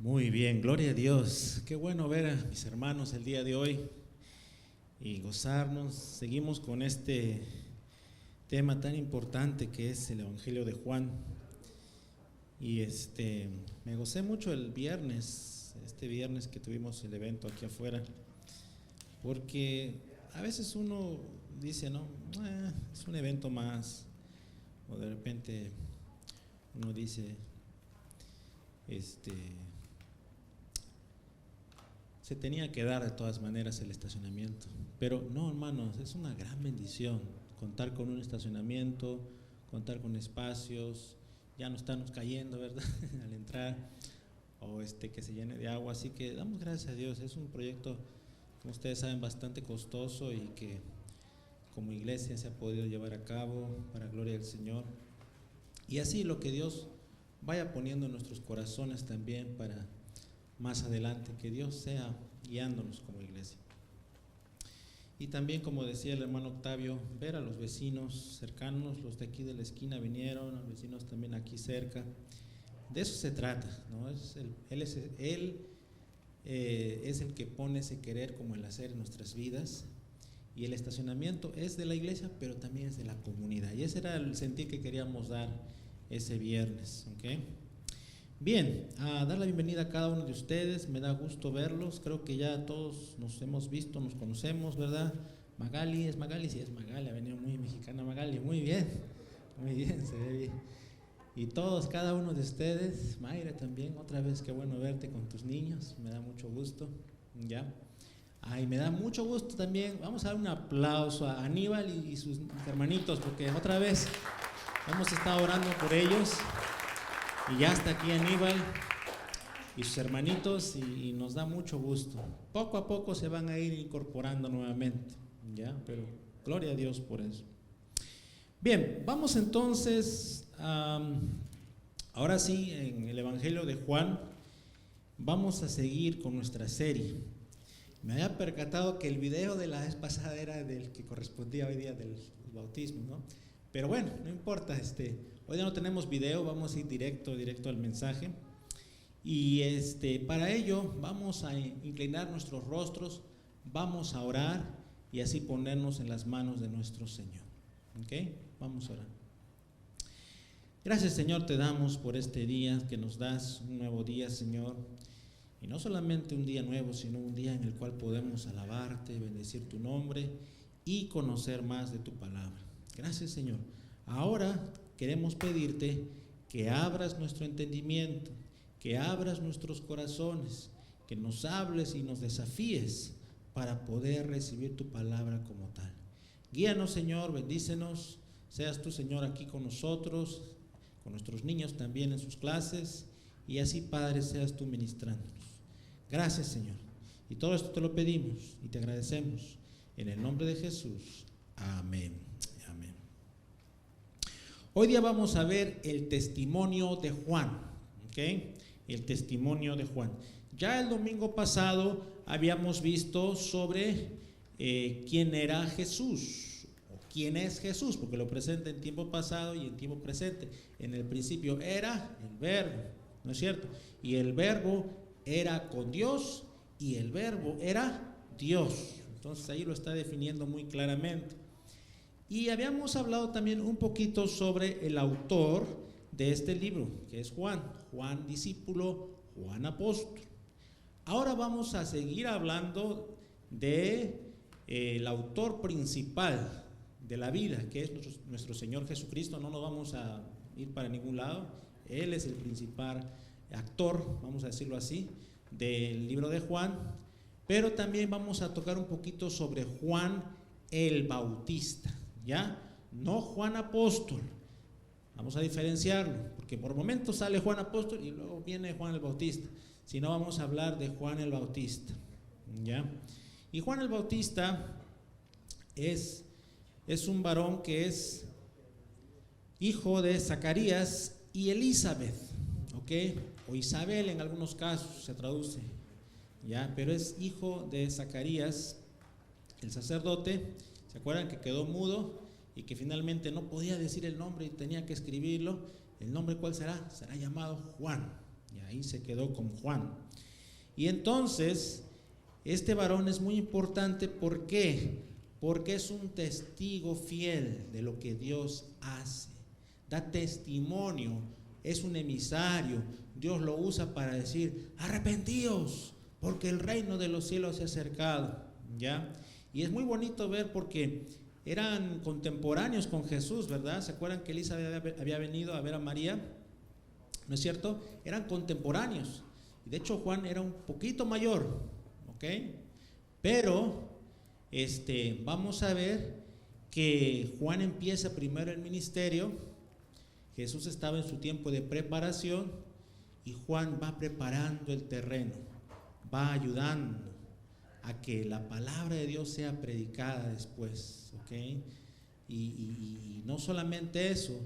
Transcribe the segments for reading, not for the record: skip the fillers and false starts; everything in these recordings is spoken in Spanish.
Muy bien, gloria a Dios. Qué bueno ver a mis hermanos el día de hoy y gozarnos. Seguimos con este tema tan importante que es el Evangelio de Juan. Y me gocé mucho el viernes, este viernes que tuvimos el evento aquí afuera, porque a veces uno dice, no, es un evento más, o de repente uno dice, se tenía que dar de todas maneras el estacionamiento, pero no, hermanos, es una gran bendición contar con un estacionamiento, contar con espacios, ya no estamos cayendo, ¿verdad? Al entrar, o que se llene de agua, así que damos gracias a Dios. Es un proyecto, como ustedes saben, bastante costoso y que como iglesia se ha podido llevar a cabo para gloria del Señor, y así lo que Dios vaya poniendo en nuestros corazones también para más adelante, que Dios sea guiándonos como iglesia. Y también, como decía el hermano Octavio, ver a los vecinos cercanos, los de aquí de la esquina vinieron, los vecinos también aquí cerca. De eso se trata, ¿no? Él es el que pone ese querer como el hacer en nuestras vidas. Y el estacionamiento es de la iglesia, pero también es de la comunidad. Y ese era el sentir que queríamos dar ese viernes, ¿ok? Bien, a dar la bienvenida a cada uno de ustedes, me da gusto verlos, creo que ya todos nos hemos visto, nos conocemos, ¿verdad? Magali, ¿es Magali? Sí, es Magali, ha venido muy mexicana Magali, muy bien, se ve bien. Y todos, cada uno de ustedes, Mayra también, otra vez, qué bueno verte con tus niños, me da mucho gusto, ¿ya? Ay, me da mucho gusto también, vamos a dar un aplauso a Aníbal y sus hermanitos, porque otra vez hemos estado orando por ellos. Y ya está aquí Aníbal y sus hermanitos y nos da mucho gusto. Poco a poco se van a ir incorporando nuevamente, ¿ya? Pero gloria a Dios por eso. Bien, vamos entonces, ahora sí, en el Evangelio de Juan, vamos a seguir con nuestra serie. Me había percatado que el video de la vez pasada era del que correspondía hoy día del bautismo, ¿no? Pero bueno, no importa, hoy ya no tenemos video, vamos a ir directo al mensaje. Y para ello vamos a inclinar nuestros rostros, vamos a orar y así ponernos en las manos de nuestro Señor. ¿Ok? Vamos a orar. Gracias, Señor, te damos por este día que nos das, un nuevo día, Señor. Y no solamente un día nuevo, sino un día en el cual podemos alabarte, bendecir tu nombre y conocer más de tu palabra. Gracias, Señor. Ahora queremos pedirte que abras nuestro entendimiento, que abras nuestros corazones, que nos hables y nos desafíes para poder recibir tu palabra como tal. Guíanos, Señor, bendícenos, seas tú, Señor, aquí con nosotros, con nuestros niños también en sus clases, y así, Padre, seas tú ministrándonos. Gracias, Señor. Y todo esto te lo pedimos y te agradecemos en el nombre de Jesús. Amén. Amén. Hoy día vamos a ver el testimonio de Juan, ¿ok? El testimonio de Juan. Ya el domingo pasado habíamos visto sobre quién era Jesús, o quién es Jesús, porque lo presenta en tiempo pasado y en tiempo presente. En el principio era el verbo, ¿no es cierto? Y el verbo era con Dios y el verbo era Dios. Entonces ahí lo está definiendo muy claramente. Y habíamos hablado también un poquito sobre el autor de este libro, que es Juan discípulo, Juan apóstol. Ahora vamos a seguir hablando de el autor principal de la vida, que es nuestro Señor Jesucristo. No nos vamos a ir para ningún lado, Él es el principal actor, vamos a decirlo así, del libro de Juan. Pero también vamos a tocar un poquito sobre Juan el Bautista, ¿ya? No Juan apóstol, vamos a diferenciarlo, porque por momentos sale Juan apóstol y luego viene Juan el Bautista, sino vamos a hablar de Juan el Bautista, ¿ya? Y Juan el Bautista es un varón que es hijo de Zacarías y Elizabeth, ¿ok? O Isabel en algunos casos se traduce, ¿ya? Pero es hijo de Zacarías, el sacerdote. ¿Se acuerdan que quedó mudo y que finalmente no podía decir el nombre y tenía que escribirlo? ¿El nombre cuál será? Será llamado Juan, Y ahí se quedó con Juan. Y entonces, este varón es muy importante. ¿Por qué? Porque es un testigo fiel de lo que Dios hace. Da testimonio, es un emisario. Dios lo usa para decir: arrepentíos, porque el reino de los cielos se ha acercado, ¿ya? Y es muy bonito ver, porque eran contemporáneos con Jesús, ¿verdad? ¿Se acuerdan que Elisa había venido a ver a María? ¿No es cierto? Eran contemporáneos. De hecho, Juan era un poquito mayor, ¿ok? Pero vamos a ver que Juan empieza primero el ministerio. Jesús estaba en su tiempo de preparación y Juan va preparando el terreno, va ayudando a que la palabra de Dios sea predicada después, ¿ok? Y no solamente eso,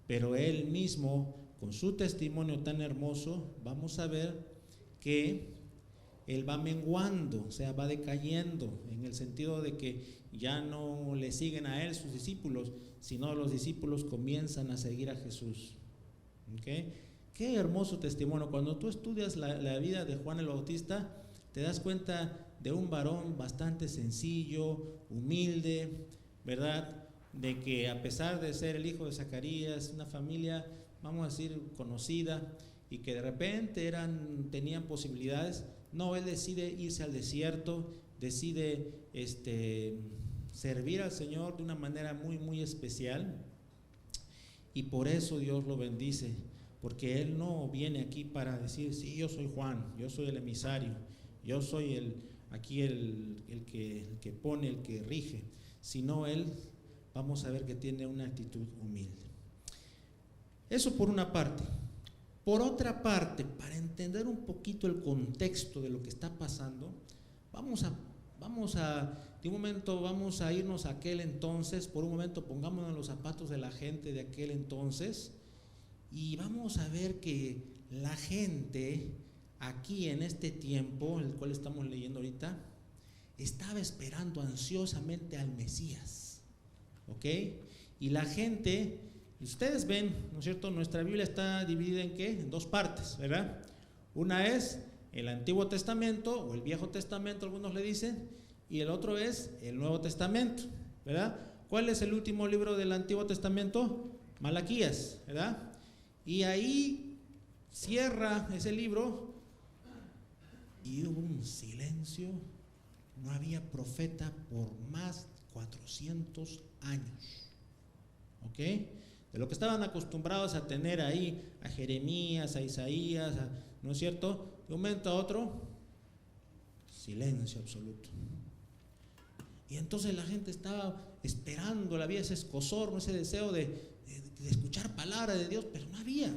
pero él mismo, con su testimonio tan hermoso, vamos a ver que él va menguando, o sea, va decayendo, en el sentido de que ya no le siguen a él sus discípulos, sino los discípulos comienzan a seguir a Jesús. ¿Okay? Qué hermoso testimonio. Cuando tú estudias la vida de Juan el Bautista, te das cuenta de un varón bastante sencillo, humilde, ¿verdad? De que a pesar de ser el hijo de Zacarías, una familia, vamos a decir, conocida, y que de repente tenían posibilidades, no, él decide irse al desierto, decide servir al Señor de una manera muy, muy especial, y por eso Dios lo bendice, porque él no viene aquí para decir: sí, yo soy Juan, yo soy el emisario, yo soy el que pone, el que rige, sino él, vamos a ver que tiene una actitud humilde. Eso por una parte. Por otra parte, para entender un poquito el contexto de lo que está pasando, vamos a irnos a aquel entonces. Por un momento pongámonos en los zapatos de la gente de aquel entonces y vamos a ver que la gente aquí en este tiempo, el cual estamos leyendo ahorita, estaba esperando ansiosamente al Mesías, ¿ok? Y la gente, ustedes ven, ¿no es cierto? Nuestra Biblia está dividida ¿en qué? En dos partes, ¿verdad? Una es el Antiguo Testamento o el Viejo Testamento, algunos le dicen, y el otro es el Nuevo Testamento, ¿verdad? ¿Cuál es el último libro del Antiguo Testamento? Malaquías, ¿verdad? Y ahí cierra ese libro y hubo un silencio, no había profeta por más de 400 años, ¿ok? De lo que estaban acostumbrados a tener ahí a Jeremías, a Isaías, ¿no es cierto? De un momento a otro, silencio absoluto. Y entonces la gente estaba esperando, había ese escozor, ese deseo de escuchar palabra de Dios, pero no había.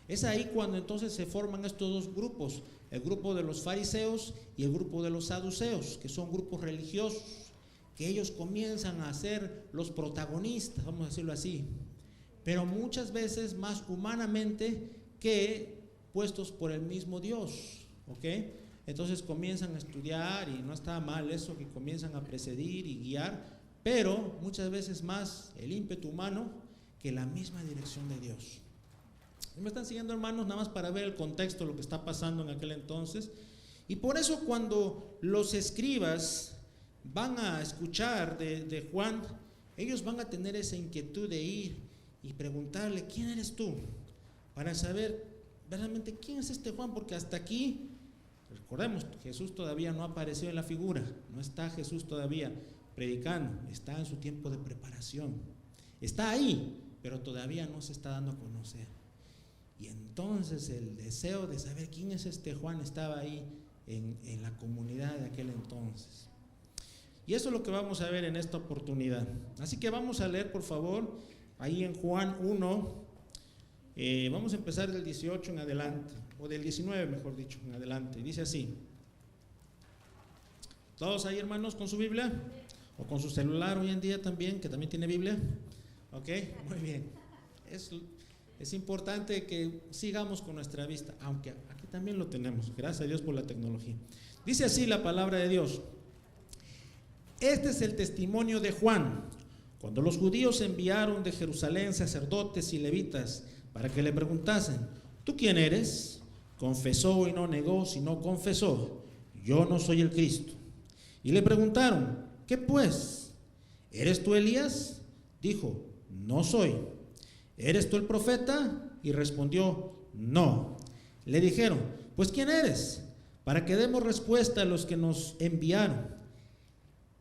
Es ahí cuando entonces se forman estos dos grupos, el grupo de los fariseos y el grupo de los saduceos, que son grupos religiosos, que ellos comienzan a ser los protagonistas, vamos a decirlo así, pero muchas veces más humanamente que puestos por el mismo Dios, ¿ok? Entonces comienzan a estudiar, y no está mal eso, que comienzan a precedir y guiar, pero muchas veces más el ímpetu humano que la misma dirección de Dios. ¿Me están siguiendo, hermanos? Nada más para ver el contexto, lo que está pasando en aquel entonces. Y por eso cuando los escribas van a escuchar de Juan, ellos van a tener esa inquietud de ir y preguntarle: ¿quién eres tú? Para saber verdaderamente quién es este Juan, porque hasta aquí, recordemos, Jesús todavía no apareció en la figura, no está Jesús todavía predicando, está en su tiempo de preparación, está ahí, pero todavía no se está dando a conocer. Y entonces el deseo de saber quién es este Juan estaba ahí en la comunidad de aquel entonces. Y eso es lo que vamos a ver en esta oportunidad. Así que vamos a leer, por favor, ahí en Juan 1, vamos a empezar del 18 en adelante, o del 19 mejor dicho, en adelante. Dice así: ¿todos ahí, hermanos, con su Biblia? ¿O con su celular hoy en día también, que también tiene Biblia? ¿Ok? Muy bien. Es importante que sigamos con nuestra vista, aunque aquí también lo tenemos, gracias a Dios por la tecnología. Dice así la palabra de Dios: este es el testimonio de Juan, cuando los judíos enviaron de Jerusalén sacerdotes y levitas para que le preguntasen: ¿tú quién eres? Confesó y no negó, sino confesó: yo no soy el Cristo. Y le preguntaron: ¿qué pues? ¿Eres tú Elías? Dijo: no soy. ¿Eres tú el profeta? Y respondió: no. Le dijeron: pues ¿quién eres? Para que demos respuesta a los que nos enviaron.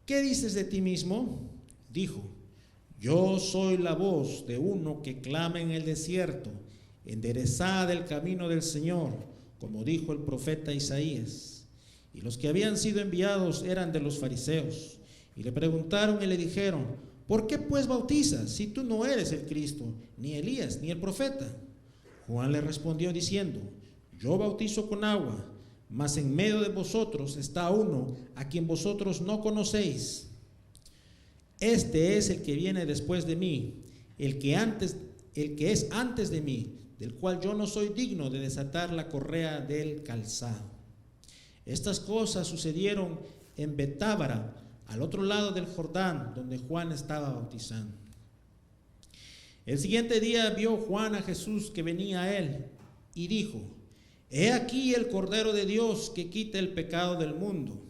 ¿Qué dices de ti mismo? Dijo: yo soy la voz de uno que clama en el desierto, enderezad el camino del Señor, como dijo el profeta Isaías. Y los que habían sido enviados eran de los fariseos. Y le preguntaron y le dijeron: ¿por qué pues bautizas si tú no eres el Cristo, ni Elías, ni el profeta? Juan le respondió diciendo: yo bautizo con agua, mas en medio de vosotros está uno a quien vosotros no conocéis. Este es el que viene después de mí, el que es antes de mí, del cual yo no soy digno de desatar la correa del calzado. Estas cosas sucedieron en Betábara, al otro lado del Jordán, donde Juan estaba bautizando. El siguiente día vio Juan a Jesús que venía a él y dijo: he aquí el Cordero de Dios que quita el pecado del mundo.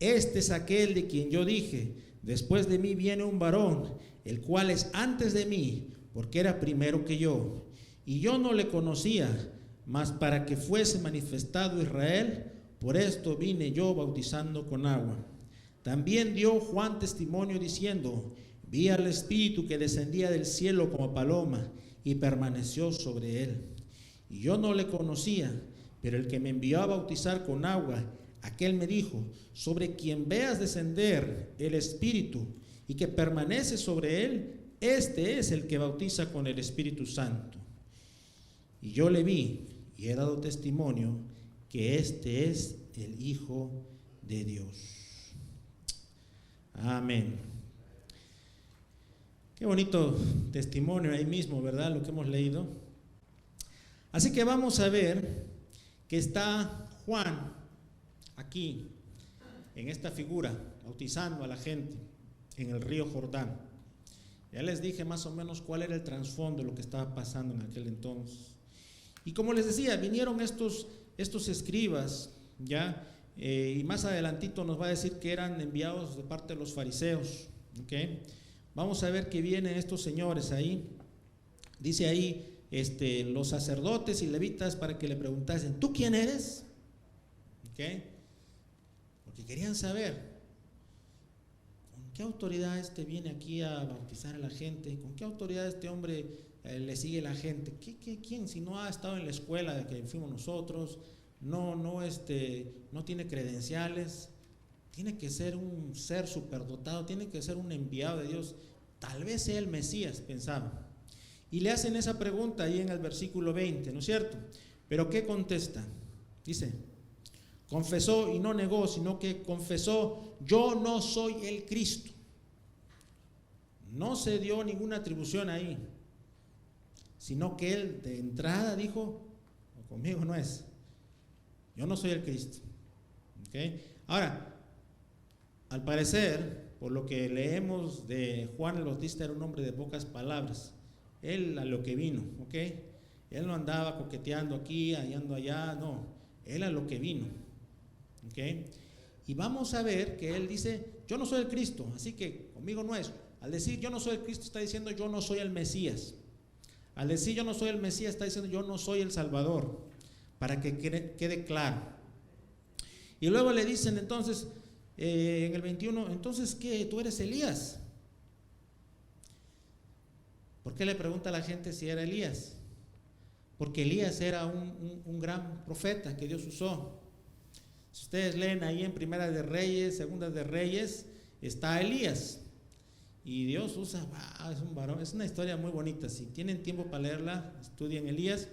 Este es aquel de quien yo dije: después de mí viene un varón, el cual es antes de mí, porque era primero que yo. Y yo no le conocía, mas para que fuese manifestado Israel, por esto vine yo bautizando con agua. También dio Juan testimonio diciendo: vi al Espíritu que descendía del cielo como paloma y permaneció sobre él. Y yo no le conocía, pero el que me envió a bautizar con agua, aquel me dijo: sobre quien veas descender el Espíritu y que permanece sobre él, este es el que bautiza con el Espíritu Santo. Y yo le vi y he dado testimonio que este es el Hijo de Dios. Amén. Qué bonito testimonio ahí mismo, ¿verdad? Lo que hemos leído. Así que vamos a ver que está Juan aquí, en esta figura, bautizando a la gente en el río Jordán. Ya les dije más o menos cuál era el trasfondo de lo que estaba pasando en aquel entonces. Y como les decía, vinieron estos escribas, ¿ya? Y más adelantito nos va a decir que eran enviados de parte de los fariseos, ¿okay? Vamos a ver que vienen estos señores ahí. Dice ahí, los sacerdotes y levitas para que le preguntasen: ¿tú quién eres? ¿Okay? Porque querían saber con qué autoridad viene aquí a bautizar a la gente, con qué autoridad este hombre le sigue la gente. ¿Quién? Si no ha estado en la escuela de que fuimos nosotros, no tiene credenciales, tiene que ser un ser superdotado, tiene que ser un enviado de Dios, tal vez sea el Mesías, pensaba. Y le hacen esa pregunta ahí en el versículo 20, ¿no es cierto? Pero ¿qué contesta? Dice: confesó y no negó, sino que confesó: yo no soy el Cristo. No se dio ninguna atribución ahí, sino que él de entrada dijo: conmigo no es, yo no soy el Cristo. ¿Okay? Ahora, al parecer, por lo que leemos de Juan el Bautista, era un hombre de pocas palabras. Él a lo que vino, ¿ok? Él no andaba coqueteando aquí, hallando allá, no. Él a lo que vino, ¿ok? Y vamos a ver que él dice: yo no soy el Cristo, así que conmigo no es. Al decir yo no soy el Cristo, está diciendo yo no soy el Mesías. Al decir yo no soy el Mesías, está diciendo yo no soy el Salvador, para que quede claro. Y luego le dicen entonces, en el 21, entonces ¿qué? ¿Tú eres Elías? ¿Por qué le pregunta a la gente si era Elías? Porque Elías era un gran profeta que Dios usó. Si ustedes leen ahí en Primera de Reyes, Segunda de Reyes, está Elías. Y Dios usa, es un varón, es una historia muy bonita. Si tienen tiempo para leerla, estudien Elías.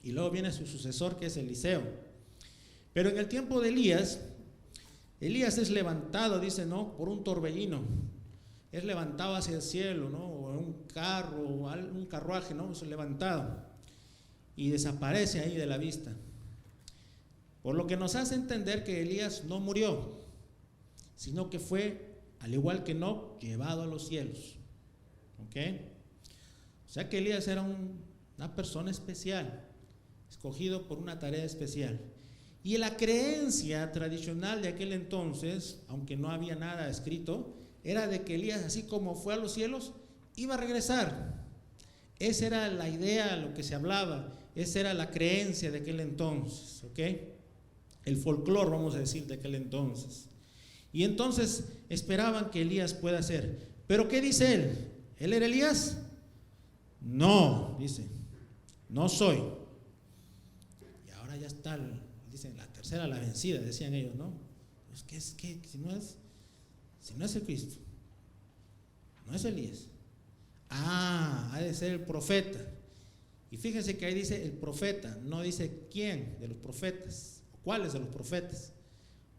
Y luego viene su sucesor, que es Eliseo. Pero en el tiempo de Elías es levantado, dice, ¿no?, por un torbellino. Es levantado hacia el cielo, ¿no?, o un carro, o un carruaje, ¿no?, es levantado y desaparece ahí de la vista. Por lo que nos hace entender que Elías no murió, sino que fue, al igual que Enoc, llevado a los cielos. ¿Ok? O sea que Elías era una persona especial, escogido por una tarea especial. Y la creencia tradicional de aquel entonces, aunque no había nada escrito, era de que Elías, así como fue a los cielos, iba a regresar. Esa era la idea, lo que se hablaba, esa era la creencia de aquel entonces, ¿ok? El folclore, vamos a decir, de aquel entonces. Y entonces esperaban que Elías pueda ser. ¿Pero qué dice él? ¿Él era Elías? No, dice, no soy. Y ahora ya está, dicen, la tercera la vencida, decían ellos, ¿no? Pues que si no es el Cristo, no es Elías. Ha de ser el profeta. Y fíjense que ahí dice el profeta, no dice quién de los profetas, cuáles de los profetas.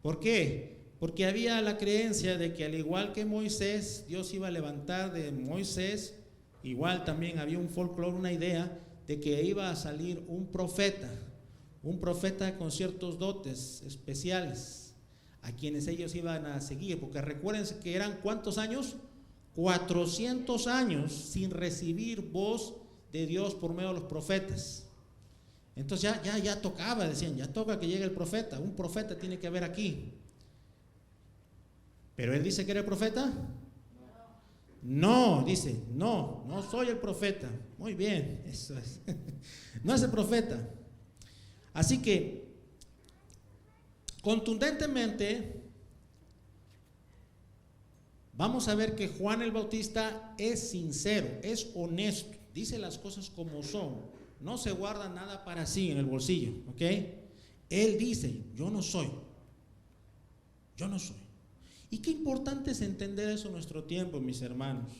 ¿Por qué? Porque había la creencia de que al igual que Moisés, Dios iba a levantar de Moisés, igual también había un folclore, una idea de que iba a salir un profeta con ciertos dotes especiales, a quienes ellos iban a seguir, porque recuérdense que eran ¿cuántos años? 400 años sin recibir voz de Dios por medio de los profetas. Entonces ya tocaba, decían, ya toca que llegue el profeta, un profeta tiene que haber aquí. ¿Pero él dice que era el profeta? No, dice, no soy el profeta. Muy bien, eso es. No es el profeta. Así que, contundentemente, vamos a ver que Juan el Bautista es sincero, es honesto, dice las cosas como son, no se guarda nada para sí en el bolsillo, ¿ok? Él dice, yo no soy. Y qué importante es entender eso en nuestro tiempo, mis hermanos.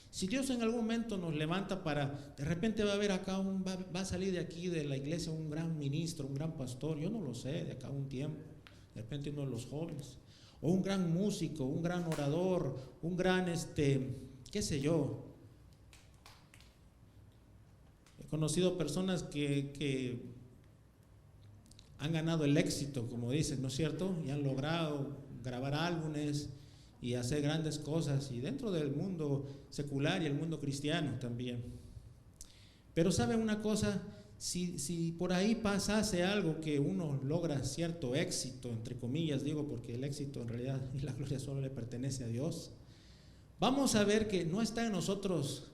Si Dios en algún momento nos levanta de repente va a haber acá, va a salir de aquí de la iglesia un gran ministro, un gran pastor, yo no lo sé, de acá a un tiempo, de repente uno de los jóvenes, o un gran músico, un gran orador, un gran, qué sé yo. He conocido personas que han ganado el éxito, como dicen, ¿no es cierto? Y han logrado grabar álbumes y hacer grandes cosas, y dentro del mundo secular y el mundo cristiano también. Pero ¿saben una cosa? Si por ahí pasase algo que uno logra cierto éxito, entre comillas digo, porque el éxito en realidad y la gloria solo le pertenece a Dios, vamos a ver que no está en nosotros,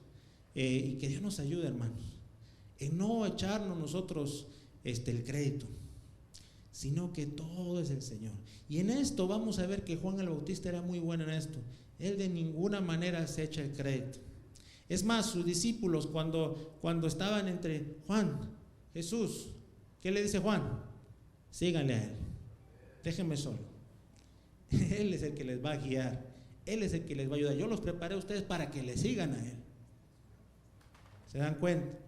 y que Dios nos ayude, hermanos, en no echarnos nosotros el crédito, sino que todo es el Señor. Y en esto vamos a ver que Juan el Bautista era muy bueno en esto. Él de ninguna manera se echa el crédito. Es más, sus discípulos cuando estaban entre Juan, Jesús, ¿qué le dice Juan? Síganle a él, déjenme solo. Él es el que les va a guiar, él es el que les va a ayudar. Yo los preparé a ustedes para que le sigan a él. ¿Se dan cuenta?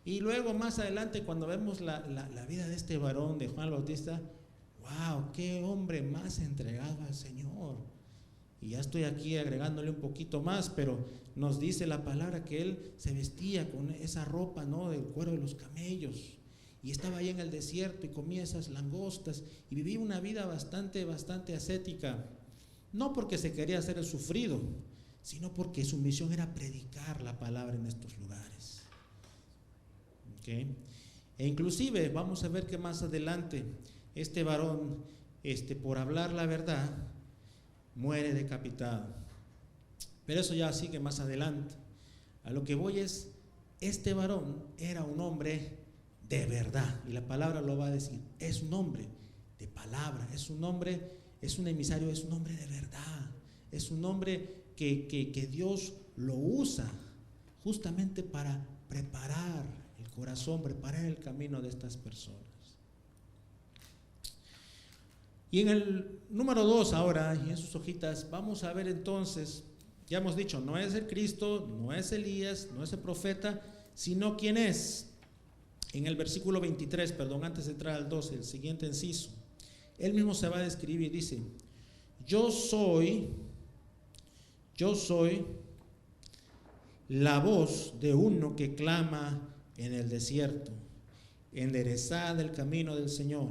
Y luego más adelante, cuando vemos la vida de este varón, de Juan el Bautista, wow, qué hombre más entregado al Señor. Y ya estoy aquí agregándole un poquito más, pero nos dice la palabra que él se vestía con esa ropa, ¿no?, del cuero de los camellos, y estaba ahí en el desierto y comía esas langostas y vivía una vida bastante ascética, no porque se quería hacer el sufrido, sino porque su misión era predicar la palabra en estos lugares. ¿Okay? E inclusive vamos a ver que más adelante este varón, por hablar la verdad, muere decapitado. Pero eso ya sigue más adelante. A lo que voy es, este varón era un hombre de verdad, y la palabra lo va a decir, es un hombre de palabra, es un hombre, es un emisario, es un hombre de verdad, es un hombre que Dios lo usa justamente para preparar el corazón, preparar el camino de estas personas. Y en el número 2 ahora, y en sus hojitas, vamos a ver entonces, ya hemos dicho, no es el Cristo, no es Elías, no es el profeta, sino quién es. En el versículo 23, antes de entrar al 12, el siguiente inciso, él mismo se va a describir y dice, yo soy la voz de uno que clama en el desierto, enderezad el camino del Señor,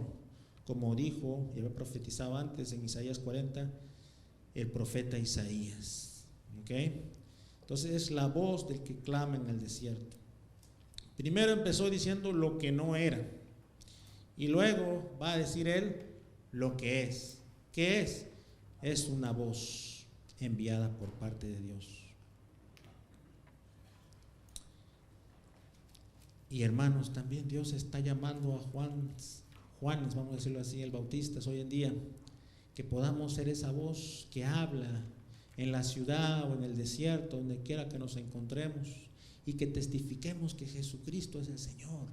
como dijo y había profetizado antes en Isaías 40 el profeta Isaías. ¿Okay? Entonces es la voz del que clama en el desierto. Primero empezó diciendo lo que no era, Y luego va a decir él lo que es. ¿Qué es? Es una voz enviada por parte de Dios. Y hermanos, también Dios está llamando a Juanes, vamos a decirlo así, el Bautista hoy en día, que podamos ser esa voz que habla en la ciudad o en el desierto, donde quiera que nos encontremos, y que testifiquemos que Jesucristo es el Señor.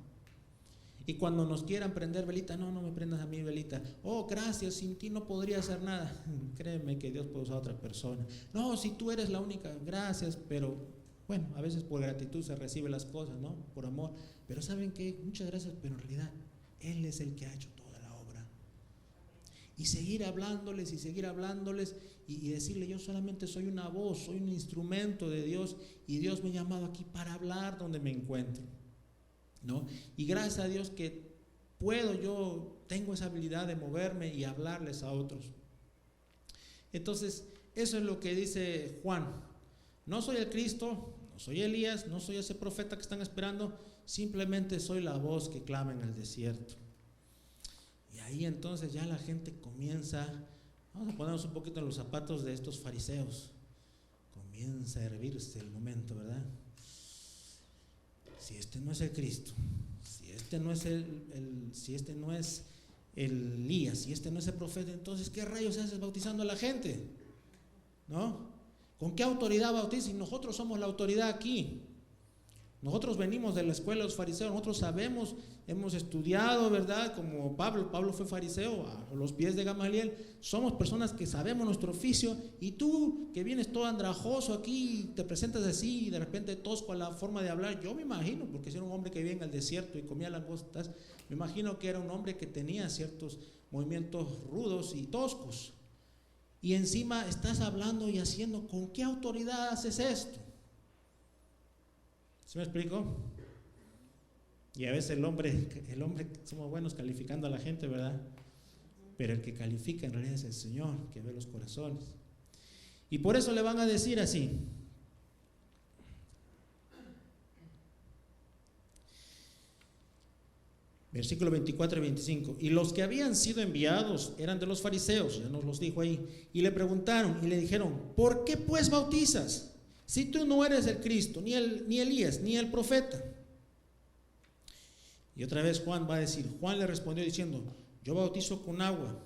Y cuando nos quieran prender velita, no me prendas a mí velita. Oh, gracias, sin ti no podría hacer nada. Créeme que Dios puede usar a otra persona. No, si tú eres la única, gracias, pero bueno, a veces por gratitud se reciben las cosas, ¿no? Por amor. Pero ¿saben qué? Muchas gracias, pero en realidad Él es el que ha hecho toda la obra. Y seguir hablándoles y decirle, yo solamente soy una voz, soy un instrumento de Dios, y Dios me ha llamado aquí para hablar donde me encuentro, ¿no? Y gracias a Dios que yo tengo esa habilidad de moverme y hablarles a otros. Entonces, eso es lo que dice Juan. No soy el Cristo, no soy Elías, no soy ese profeta que están esperando, simplemente soy la voz que clama en el desierto. Y ahí entonces ya la gente comienza, vamos a ponernos un poquito en los zapatos de estos fariseos, comienza a hervirse el momento, ¿verdad? Si este no es el Cristo, si este no es si este no es el Elías, si este no es el profeta, entonces ¿qué rayos haces bautizando a la gente? ¿No? ¿Con qué autoridad bautiza? Y nosotros somos la autoridad aquí. Nosotros venimos de la escuela de los fariseos, nosotros sabemos, hemos estudiado, ¿verdad? Como Pablo fue fariseo a los pies de Gamaliel. Somos personas que sabemos nuestro oficio, y tú que vienes todo andrajoso aquí, te presentas así y de repente tosco a la forma de hablar. Yo me imagino, porque si era un hombre que vivía en el desierto y comía langostas, me imagino que era un hombre que tenía ciertos movimientos rudos y toscos. Y encima estás hablando y haciendo, ¿con qué autoridad haces esto? ¿Sí me explico? Y a veces el hombre, somos buenos calificando a la gente, ¿verdad? Pero el que califica en realidad es el Señor, que ve los corazones. Y por eso le van a decir así. Versículo 24 y 25. Y los que habían sido enviados eran de los fariseos, ya nos los dijo ahí, y le preguntaron y le dijeron, ¿por qué pues bautizas? Si tú no eres el Cristo, ni Elías, ni el profeta. Y otra vez Juan va a decir, Juan le respondió diciendo, yo bautizo con agua,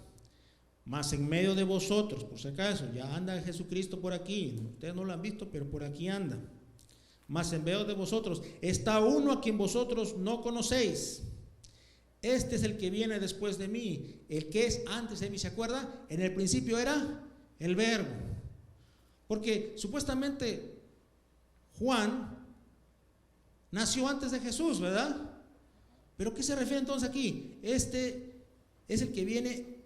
mas en medio de vosotros, por si acaso, ya anda Jesucristo por aquí, ustedes no lo han visto, pero por aquí anda. Mas en medio de vosotros está uno a quien vosotros no conocéis. Este es el que viene después de mí, el que es antes de mí. ¿Se acuerda? En el principio era el Verbo. Porque supuestamente Juan nació antes de Jesús, ¿verdad? ¿Pero qué se refiere entonces aquí? Este es el que viene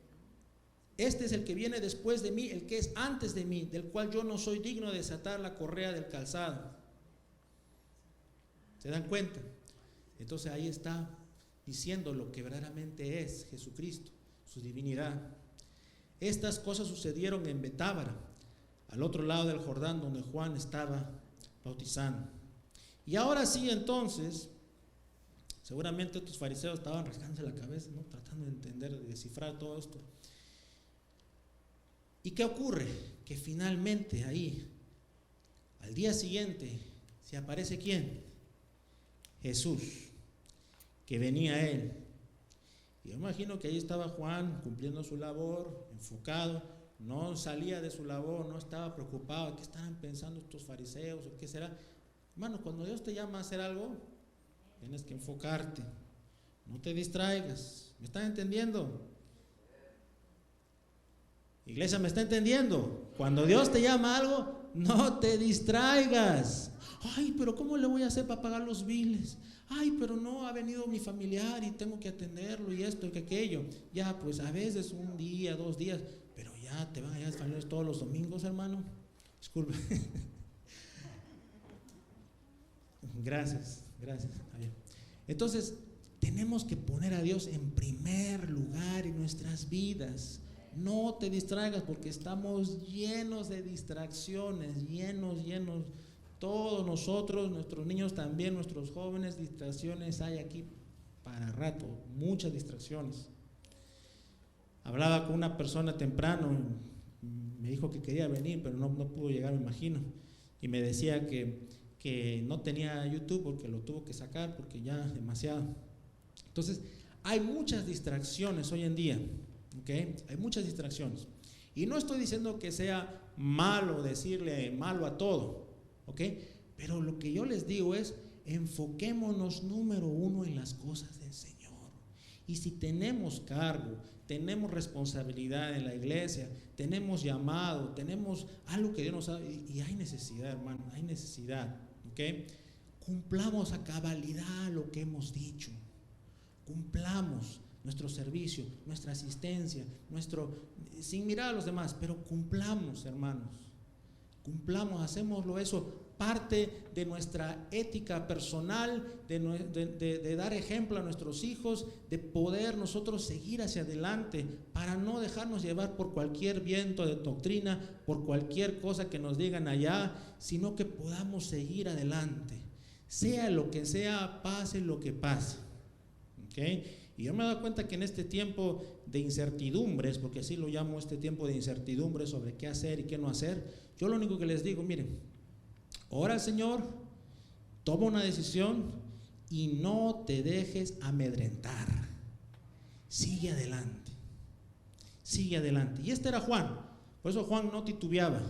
después de mí, el que es antes de mí, del cual yo no soy digno de desatar la correa del calzado. ¿Se dan cuenta? Entonces ahí está diciendo lo que verdaderamente es Jesucristo, su divinidad. Estas cosas sucedieron en Betábara, al otro lado del Jordán, donde Juan estaba bautizando. Y ahora sí, entonces, seguramente estos fariseos estaban rascándose la cabeza, ¿no? Tratando de entender, de descifrar todo esto. ¿Y qué ocurre? Que finalmente ahí, al día siguiente, se aparece ¿quién? Jesús, que venía a él. Y yo imagino que ahí estaba Juan cumpliendo su labor, enfocado. No salía de su labor, no estaba preocupado. ¿Qué estarán pensando estos fariseos? ¿O qué será? Hermano, cuando Dios te llama a hacer algo, tienes que enfocarte. No te distraigas. ¿Me están entendiendo? Iglesia, ¿me está entendiendo? Cuando Dios te llama a algo, no te distraigas. Ay, pero ¿cómo le voy a hacer para pagar los biles? Ay, pero no, ha venido mi familiar y tengo que atenderlo y esto y que aquello. Ya, pues a veces un día, 2 días, pero ya te van a llegar familiares todos los domingos, hermano. Disculpe. Gracias. Entonces, tenemos que poner a Dios en primer lugar en nuestras vidas. No te distraigas, porque estamos llenos de distracciones, llenos. Todos nosotros, nuestros niños también, nuestros jóvenes, distracciones hay aquí para rato, muchas distracciones. Hablaba con una persona temprano, me dijo que quería venir, pero no pudo llegar, me imagino, y me decía que no tenía YouTube porque lo tuvo que sacar porque ya demasiado. Entonces, hay muchas distracciones hoy en día, ¿okay? Hay muchas distracciones. Y no estoy diciendo que sea malo decirle malo a todo, ¿ok? Pero lo que yo les digo es, enfoquémonos número uno en las cosas del Señor. Y si tenemos cargo, tenemos responsabilidad en la iglesia, tenemos llamado, tenemos algo que Dios nos ha, y hay necesidad, hermano, hay necesidad, ¿ok? Cumplamos a cabalidad lo que hemos dicho. Cumplamos nuestro servicio, nuestra asistencia, sin mirar a los demás, pero cumplamos, hermanos. Cumplamos, hacémoslo eso, parte de nuestra ética personal, de dar ejemplo a nuestros hijos, de poder nosotros seguir hacia adelante, para no dejarnos llevar por cualquier viento de doctrina, por cualquier cosa que nos digan allá, sino que podamos seguir adelante, sea lo que sea, pase lo que pase. ¿Okay? Y yo me he dado cuenta que en este tiempo de incertidumbres, porque así lo llamo, este tiempo de incertidumbres sobre qué hacer y qué no hacer, yo lo único que les digo, miren, ora al Señor, toma una decisión y no te dejes amedrentar. Sigue adelante, sigue adelante. Y este era Juan, por eso Juan no titubeaba.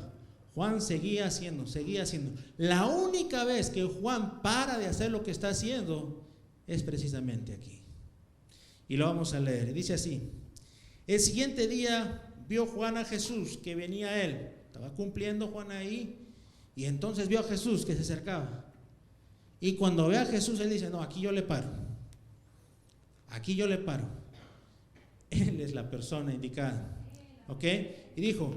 Juan seguía haciendo. La única vez que Juan para de hacer lo que está haciendo es precisamente aquí. Y lo vamos a leer. Dice así: el siguiente día vio Juan a Jesús que venía a él. Estaba cumpliendo Juan ahí. Y entonces vio a Jesús que se acercaba. Y cuando ve a Jesús, él dice: no, aquí yo le paro. Aquí yo le paro. Él es la persona indicada. ¿Ok? Y dijo: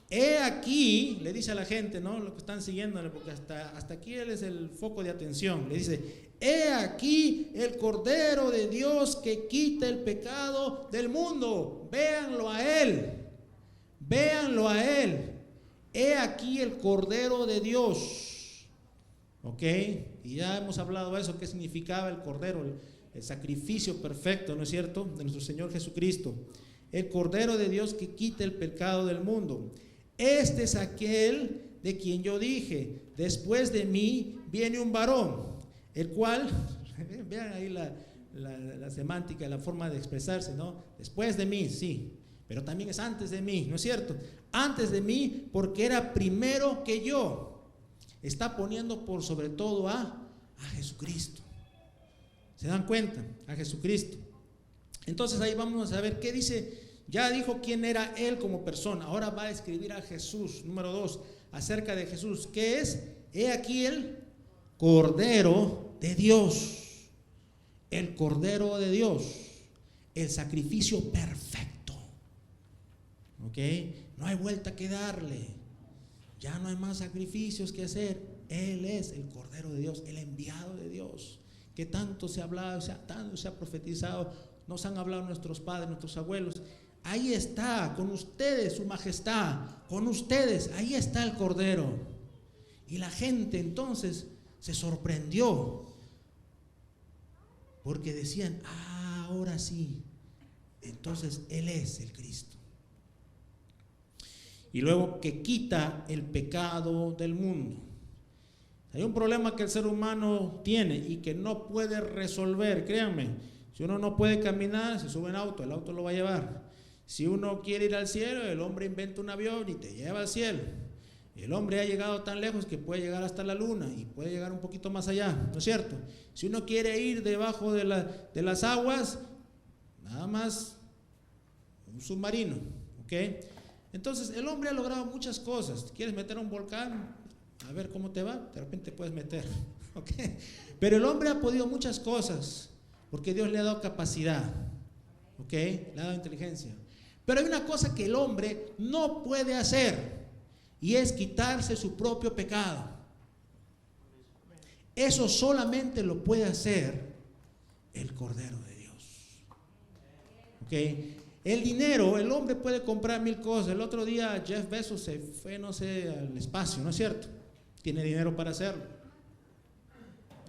he aquí, le dice a la gente, ¿no? Lo que están siguiéndole, porque hasta aquí él es el foco de atención. Le dice: he aquí el Cordero de Dios que quita el pecado del mundo. Véanlo a él. Véanlo a él. He aquí el Cordero de Dios. ¿Ok? Y ya hemos hablado de eso, qué significaba el Cordero, el sacrificio perfecto, ¿no es cierto?, de nuestro Señor Jesucristo. El Cordero de Dios que quita el pecado del mundo. Este es aquel de quien yo dije: después de mí viene un varón, el cual, vean ahí la semántica, la forma de expresarse, ¿no? Después de mí, sí, pero también es antes de mí, ¿no es cierto? Antes de mí, porque era primero que yo. Está poniendo por sobre todo a Jesucristo. ¿Se dan cuenta? A Jesucristo. Entonces ahí vamos a ver qué dice. Ya dijo quién era él como persona. Ahora va a escribir a Jesús. Número 2, acerca de Jesús. ¿Qué es? He aquí el Cordero de Dios. El Cordero de Dios. El sacrificio perfecto. ¿Ok? No hay vuelta que darle. Ya no hay más sacrificios que hacer. Él es el Cordero de Dios, el enviado de Dios. Que tanto se ha hablado, tanto se ha profetizado. Nos han hablado nuestros padres, nuestros abuelos. Ahí está, con ustedes, su majestad, con ustedes, ahí está el Cordero. Y la gente entonces se sorprendió, porque decían: ahora sí, entonces Él es el Cristo. Y luego, que quita el pecado del mundo. Hay un problema que el ser humano tiene y que no puede resolver, créanme. Si uno no puede caminar, se sube en auto, el auto lo va a llevar. Si uno quiere ir al cielo, el hombre inventa un avión y te lleva al cielo. El hombre ha llegado tan lejos que puede llegar hasta la luna y puede llegar un poquito más allá, ¿no es cierto? Si uno quiere ir debajo de las aguas, nada más un submarino, ¿ok? Entonces el hombre ha logrado muchas cosas. ¿Quieres meter a un volcán? A ver cómo te va, de repente puedes meter, ¿ok? Pero el hombre ha podido muchas cosas porque Dios le ha dado capacidad, ¿ok? Le ha dado inteligencia. Pero hay una cosa que el hombre no puede hacer, y es quitarse su propio pecado. Eso solamente lo puede hacer el Cordero de Dios. ¿Ok? El dinero, el hombre puede comprar 1000 cosas. El otro día Jeff Bezos se fue, no sé, al espacio, ¿no es cierto? Tiene dinero para hacerlo,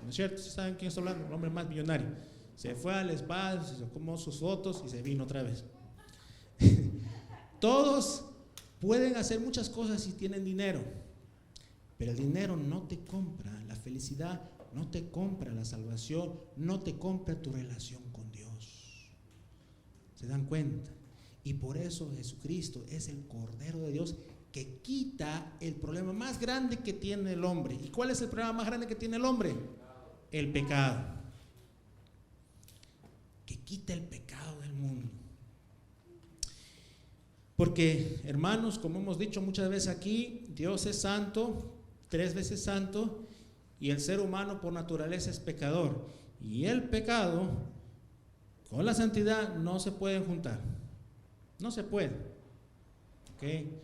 ¿no es cierto? ¿Saben quién está hablando? El hombre más millonario. se fue al spa, se tomó sus fotos y se vino otra vez. Todos pueden hacer muchas cosas si tienen dinero, pero el dinero no te compra la felicidad, no te compra la salvación, no te compra tu relación con Dios. ¿Se dan cuenta? Y por eso Jesucristo es el Cordero de Dios que quita el problema más grande que tiene el hombre. ¿Y cuál es el problema más grande que tiene el hombre? El pecado. Que quita el pecado del mundo. Porque, hermanos, como hemos dicho muchas veces aquí, Dios es santo, 3 veces santo, y el ser humano por naturaleza es pecador. Y el pecado con la santidad no se pueden juntar. No se puede. ¿Okay?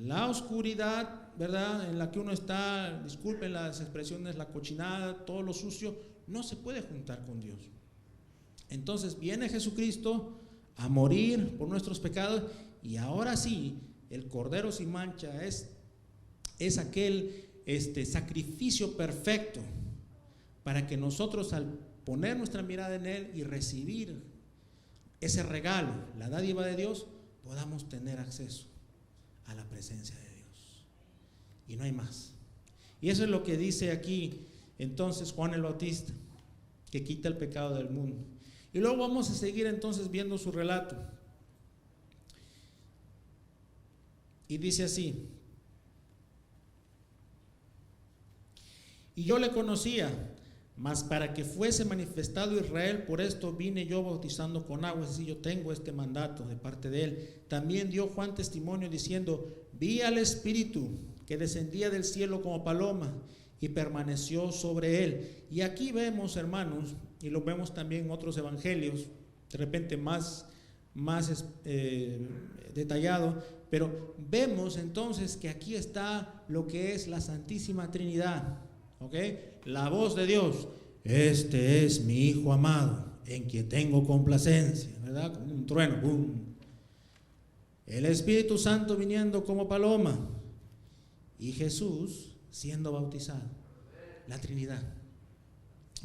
La oscuridad, ¿verdad?, en la que uno está, disculpen las expresiones, la cochinada, todo lo sucio, no se puede juntar con Dios. Entonces viene Jesucristo a morir por nuestros pecados, y ahora sí, el Cordero sin mancha es aquel sacrificio perfecto para que nosotros, al poner nuestra mirada en Él y recibir ese regalo, la dádiva de Dios, podamos tener acceso a la presencia de Dios. Y no hay más. Y eso es lo que dice aquí entonces Juan el Bautista, que quita el pecado del mundo. Y luego vamos a seguir entonces viendo su relato. Y dice así: y yo le conocía, mas para que fuese manifestado Israel, por esto vine yo bautizando con agua. Es decir, yo tengo este mandato de parte de él. También dio Juan testimonio diciendo: vi al Espíritu que descendía del cielo como paloma y permaneció sobre él. Y aquí vemos, hermanos, y lo vemos también en otros evangelios, de repente más detallado, pero vemos entonces que aquí está lo que es la Santísima Trinidad. ¿Okay? La voz de Dios: este es mi Hijo amado, en quien tengo complacencia, ¿verdad? Como un trueno, ¡boom! El Espíritu Santo viniendo como paloma, y Jesús siendo bautizado. La Trinidad.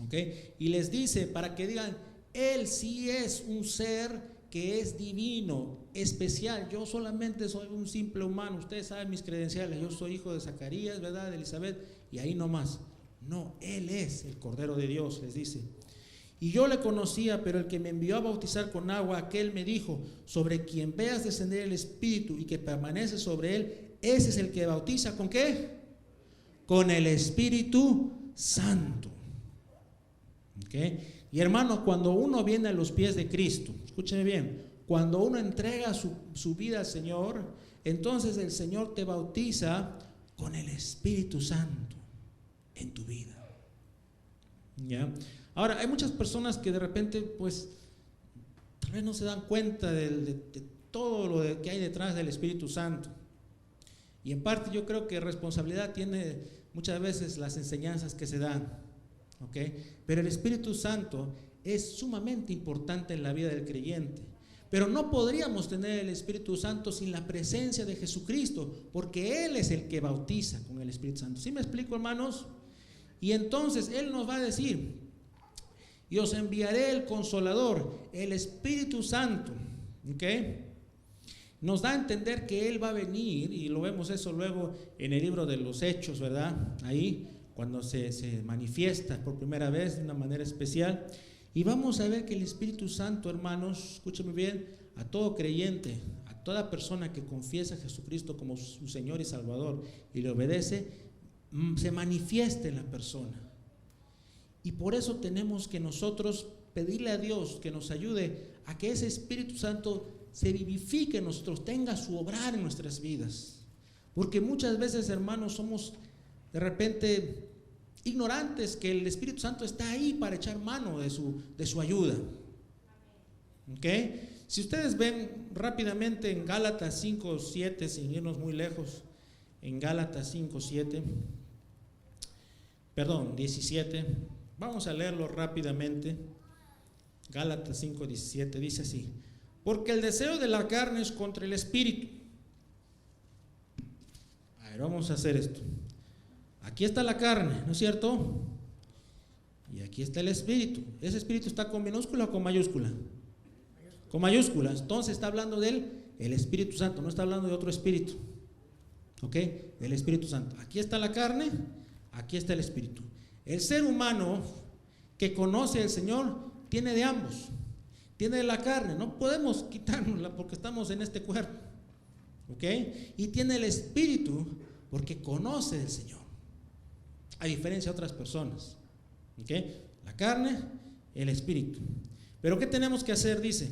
¿Okay? Y les dice, para que digan, Él sí es un ser que es divino, especial. Yo solamente soy un simple humano. Ustedes saben mis credenciales. Yo soy hijo de Zacarías, ¿verdad?, de Elizabeth, y ahí nomás. No, Él es el Cordero de Dios, les dice. Y yo le conocía, pero el que me envió a bautizar con agua, aquel me dijo: sobre quien veas descender el Espíritu y que permanece sobre él, ese es el que bautiza. ¿Con qué? Con el Espíritu Santo. ¿Okay? Y hermano, cuando uno viene a los pies de Cristo, escúcheme bien, cuando uno entrega su vida al Señor, entonces el Señor te bautiza con el Espíritu Santo en tu vida. ¿Ya? Ahora, hay muchas personas que de repente, pues, tal vez no se dan cuenta de todo lo que hay detrás del Espíritu Santo. Y en parte yo creo que responsabilidad tiene muchas veces las enseñanzas que se dan. ¿Okay? Pero el Espíritu Santo es sumamente importante en la vida del creyente. Pero no podríamos tener el Espíritu Santo sin la presencia de Jesucristo, porque Él es el que bautiza con el Espíritu Santo. ¿Sí me explico, hermanos? Y entonces Él nos va a decir: y os enviaré el Consolador, el Espíritu Santo. ¿Okay? Nos da a entender que Él va a venir, y lo vemos eso luego en el libro de los Hechos, ¿verdad? Ahí, cuando se manifiesta por primera vez de una manera especial. Y vamos a ver que el Espíritu Santo, hermanos, escúchame bien, a todo creyente, a toda persona que confiesa a Jesucristo como su Señor y Salvador y le obedece, se manifiesta en la persona. Y por eso tenemos que nosotros pedirle a Dios que nos ayude a que ese Espíritu Santo se vivifique en nosotros, tenga su obrar en nuestras vidas. Porque muchas veces, hermanos, somos de repente ignorantes que el Espíritu Santo está ahí para echar mano de su ayuda. ¿Okay? Si ustedes ven rápidamente en Gálatas 5:7, sin irnos muy lejos, en Gálatas 17, vamos a leerlo rápidamente. Gálatas 5:17 dice así: porque el deseo de la carne es contra el Espíritu. A ver, vamos a hacer esto. Aquí está la carne, ¿no es cierto? y aquí está el espíritu. ¿Ese espíritu está con minúscula o con mayúscula? Con mayúscula. Entonces está hablando del Espíritu Santo, no está hablando de otro espíritu. ¿Ok? Del Espíritu Santo. Aquí está la carne, aquí está el espíritu. El ser humano que conoce al Señor tiene de ambos. Tiene de la carne, no podemos quitárnosla porque estamos en este cuerpo. ¿Ok? Y tiene el espíritu porque conoce al Señor, a diferencia de otras personas. ¿Ok? La carne, el espíritu. Pero ¿qué tenemos que hacer? Dice,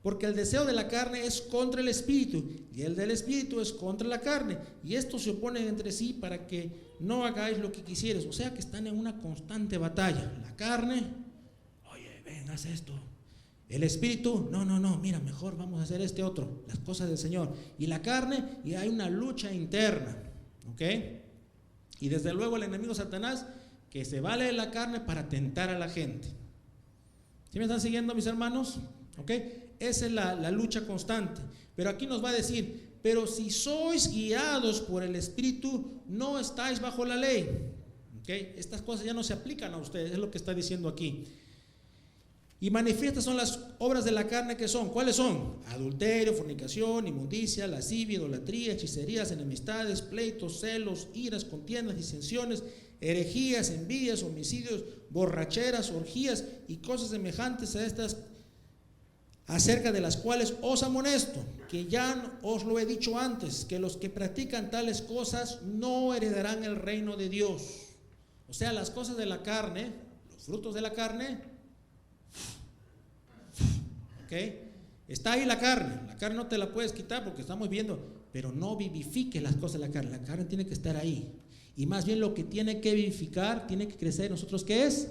porque el deseo de la carne es contra el espíritu, y el del espíritu es contra la carne, y estos se oponen entre sí para que no hagáis lo que quisieres. O sea que están en una constante batalla. La carne, oye, ven, haz esto. El espíritu, no, mira, mejor vamos a hacer este otro, las cosas del Señor. Y la carne, y hay una lucha interna. ¿Ok? Y desde luego el enemigo Satanás, que se vale de la carne para tentar a la gente. ¿Sí me están siguiendo, mis hermanos? ¿Ok? Esa es la lucha constante. Pero aquí nos va a decir, pero si sois guiados por el Espíritu, no estáis bajo la ley. ¿Ok? Estas cosas ya no se aplican a ustedes, es lo que está diciendo aquí. Y manifiestas son las obras de la carne, que son, ¿cuáles son? Adulterio, fornicación, inmundicia, lascivia, idolatría, hechicerías, enemistades, pleitos, celos, iras, contiendas, disensiones, herejías, envidias, homicidios, borracheras, orgías y cosas semejantes a estas, acerca de las cuales os amonesto, que ya os lo he dicho antes, que los que practican tales cosas no heredarán el reino de Dios. O sea, las cosas de la carne, los frutos de la carne, ¿ok? Está ahí la carne no te la puedes quitar porque estamos viendo, pero no vivifique las cosas de la carne tiene que estar ahí. Y más bien lo que tiene que vivificar, tiene que crecer en nosotros, ¿qué es?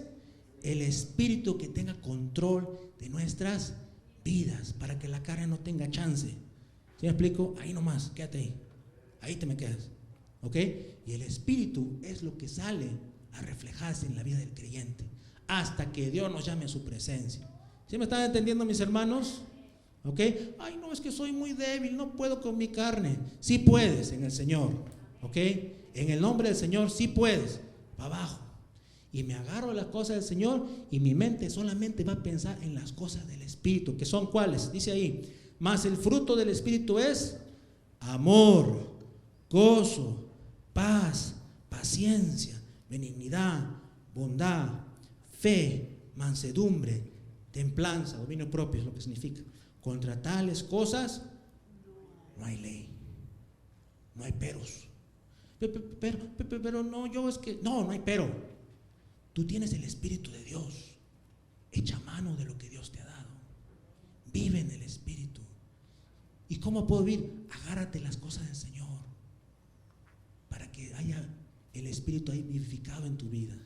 El espíritu que tenga control de nuestras vidas, para que la carne no tenga chance. ¿Sí me explico? Ahí nomás, quédate ahí te me quedas. ¿Ok? Y el espíritu es lo que sale a reflejarse en la vida del creyente, hasta que Dios nos llame a su presencia. ¿Sí me están entendiendo, mis hermanos? ¿Ok? Ay, no, es que soy muy débil, no puedo con mi carne. Sí puedes en el Señor. ¿Ok? En el nombre del Señor sí puedes. Para abajo. Y me agarro a las cosas del Señor y mi mente solamente va a pensar en las cosas del Espíritu, que son ¿cuáles? Dice ahí, mas el fruto del Espíritu es amor, gozo, paz, paciencia, benignidad, bondad, fe, mansedumbre, templanza, dominio propio es lo que significa. Contra tales cosas no hay ley, no hay peros. Pero no, yo es que, no hay pero. Tú tienes el Espíritu de Dios. Echa mano de lo que Dios te ha dado. Vive en el Espíritu. ¿Y cómo puedo vivir? Agárrate las cosas del Señor, para que haya el Espíritu ahí vivificado en tu vida.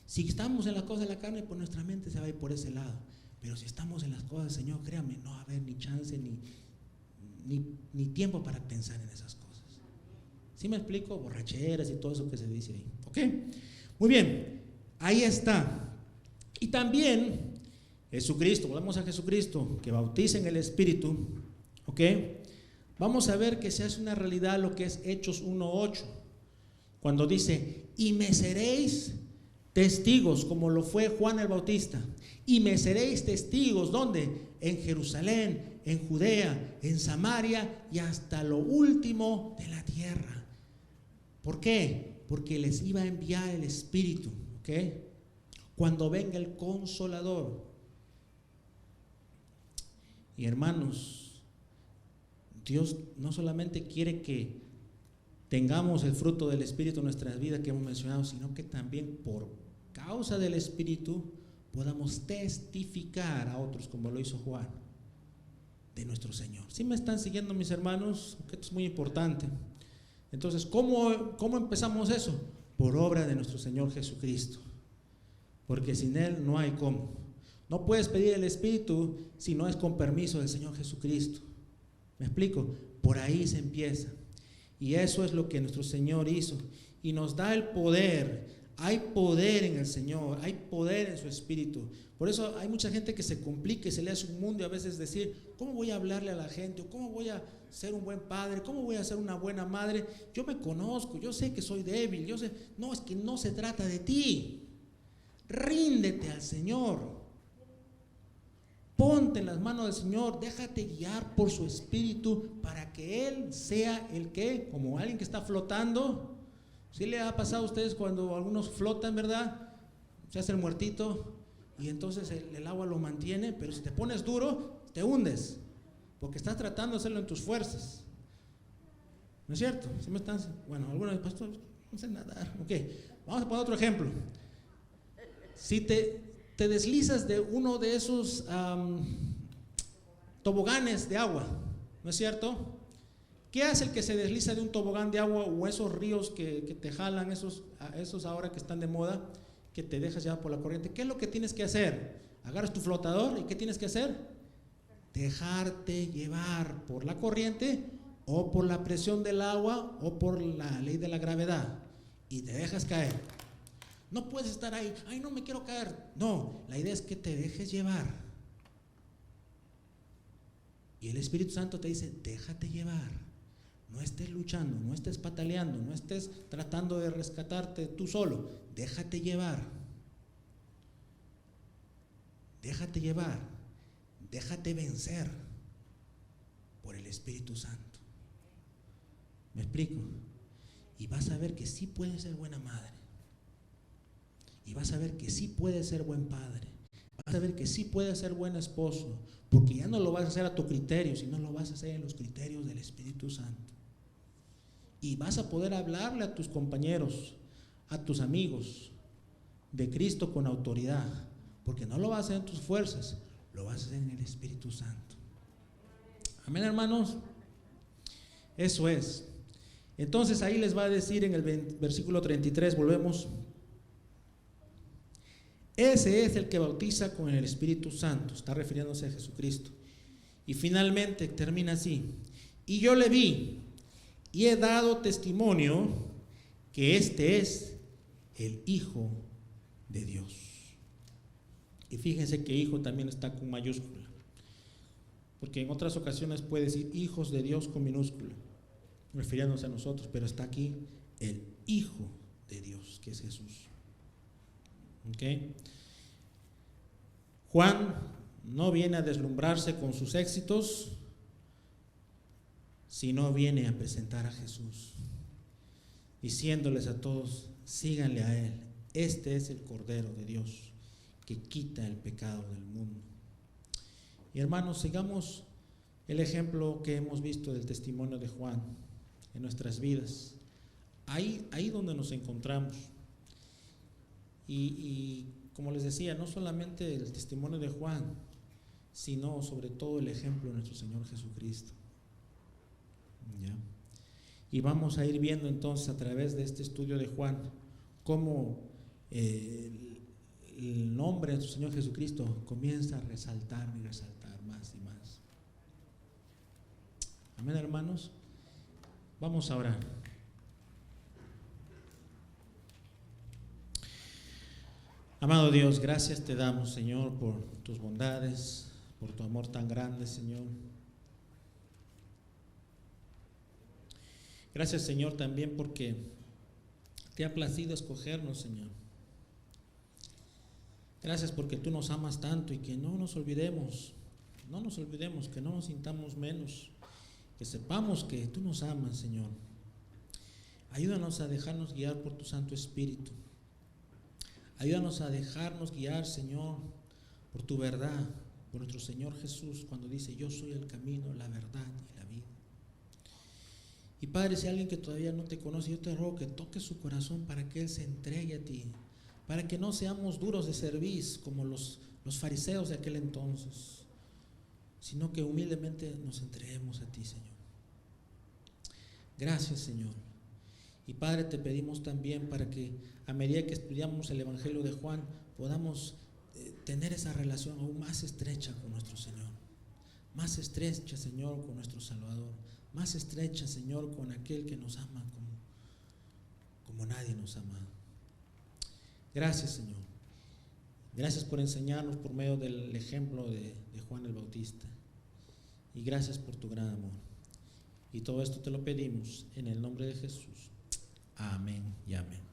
Si estamos en las cosas de la carne, pues nuestra mente se va a ir por ese lado. Pero si estamos en las cosas del Señor, créame, no va a haber ni chance ni tiempo para pensar en esas cosas. ¿Sí me explico? Borracheras y todo eso que se dice ahí. ¿Ok? Muy bien. Ahí está. Y también Jesucristo, volvemos a Jesucristo, que bautiza en el Espíritu. ¿Ok? Vamos a ver que se hace una realidad lo que es Hechos 1:8, cuando dice, y me seréis testigos, como lo fue Juan el Bautista, y me seréis testigos, ¿dónde? En Jerusalén, en Judea, en Samaria y hasta lo último de la tierra. ¿Por qué? Porque les iba a enviar el Espíritu. ¿Ok? Cuando venga el Consolador. Y hermanos, Dios no solamente quiere que tengamos el fruto del Espíritu en nuestras vidas que hemos mencionado, sino que también por causa del Espíritu podamos testificar a otros, como lo hizo Juan, de nuestro Señor. ¿Sí me están siguiendo, mis hermanos? Porque esto es muy importante. Entonces, ¿cómo empezamos eso? Por obra de nuestro Señor Jesucristo, porque sin Él no hay cómo. No puedes pedir el Espíritu si no es con permiso del Señor Jesucristo. ¿Me explico? Por ahí se empieza, y eso es lo que nuestro Señor hizo, y nos da el poder. Hay poder en el Señor, hay poder en su Espíritu. Por eso hay mucha gente que se complica y se le hace un mundo, y a veces decir, ¿cómo voy a hablarle a la gente? ¿Cómo voy a ser un buen padre? ¿Cómo voy a ser una buena madre? Yo me conozco, yo sé que soy débil, yo sé. No, es que no se trata de ti. Ríndete al Señor. Ponte en las manos del Señor, déjate guiar por su Espíritu para que Él sea el que, como alguien que está flotando. ¿Sí le ha pasado a ustedes cuando algunos flotan, verdad? Se hace el muertito y entonces el agua lo mantiene, pero si te pones duro, te hundes, porque estás tratando de hacerlo en tus fuerzas. ¿No es cierto? ¿Sí me están? Bueno, algunos pastor, no sé nadar. Ok, vamos a poner otro ejemplo. Si te deslizas de uno de esos toboganes de agua, ¿no es cierto? ¿Qué hace el que se desliza de un tobogán de agua o esos ríos que te jalan, esos ahora que están de moda, que te dejas llevar por la corriente? ¿Qué es lo que tienes que hacer? Agarras tu flotador y ¿qué tienes que hacer? Dejarte llevar por la corriente o por la presión del agua o por la ley de la gravedad y te dejas caer. No puedes estar ahí, ay, no me quiero caer. No, la idea es que te dejes llevar. Y el Espíritu Santo te dice, déjate llevar. No estés luchando, no estés pataleando, no estés tratando de rescatarte tú solo. Déjate llevar. Déjate llevar. Déjate vencer por el Espíritu Santo. ¿Me explico? Y vas a ver que sí puedes ser buena madre. Y vas a ver que sí puedes ser buen padre. Vas a ver que sí puedes ser buen esposo. Porque ya no lo vas a hacer a tu criterio, sino lo vas a hacer en los criterios del Espíritu Santo. Y vas a poder hablarle a tus compañeros, a tus amigos de Cristo con autoridad. Porque no lo vas a hacer en tus fuerzas, lo vas a hacer en el Espíritu Santo. Amén, hermanos. Eso es. Entonces ahí les va a decir en el versículo 33, volvemos. Ese es el que bautiza con el Espíritu Santo. Está refiriéndose a Jesucristo. Y finalmente termina así. Y yo le vi y he dado testimonio que este es el Hijo de Dios. Y fíjense que hijo también está con mayúscula. Porque en otras ocasiones puede decir hijos de Dios con minúscula, refiriéndose a nosotros, pero está aquí el Hijo de Dios, que es Jesús. ¿Okay? Juan no viene a deslumbrarse con sus éxitos, sino viene a presentar a Jesús, diciéndoles a todos, síganle a Él. Este es el Cordero de Dios que quita el pecado del mundo. Y hermanos, sigamos el ejemplo que hemos visto del testimonio de Juan en nuestras vidas. Ahí donde nos encontramos. Y como les decía, no solamente el testimonio de Juan, sino sobre todo el ejemplo de nuestro Señor Jesucristo. ¿Ya? Y vamos a ir viendo entonces a través de este estudio de Juan cómo el nombre de nuestro Señor Jesucristo comienza a resaltar y resaltar más y más. Amén, hermanos. Vamos a orar. Amado Dios, gracias te damos, Señor, por tus bondades, por tu amor tan grande, Señor. Gracias, Señor, también porque te ha placido escogernos, Señor. Gracias porque tú nos amas tanto y que no nos olvidemos, que no nos sintamos menos, que sepamos que tú nos amas, Señor. Ayúdanos a dejarnos guiar por tu Santo Espíritu. Ayúdanos a dejarnos guiar, Señor, por tu verdad, por nuestro Señor Jesús, cuando dice, yo soy el camino, la verdad y la vida. Y Padre, si hay alguien que todavía no te conoce, yo te ruego que toques su corazón para que Él se entregue a ti, para que no seamos duros de cerviz como los fariseos de aquel entonces, sino que humildemente nos entreguemos a ti, Señor. Gracias, Señor. Y Padre, te pedimos también para que a medida que estudiamos el Evangelio de Juan, podamos tener esa relación aún más estrecha con nuestro Señor, más estrecha, Señor, con nuestro Salvador, más estrecha, Señor, con aquel que nos ama como nadie nos ama. Gracias, Señor. Gracias por enseñarnos por medio del ejemplo de Juan el Bautista. Y gracias por tu gran amor. Y todo esto te lo pedimos en el nombre de Jesús. Amén y amén.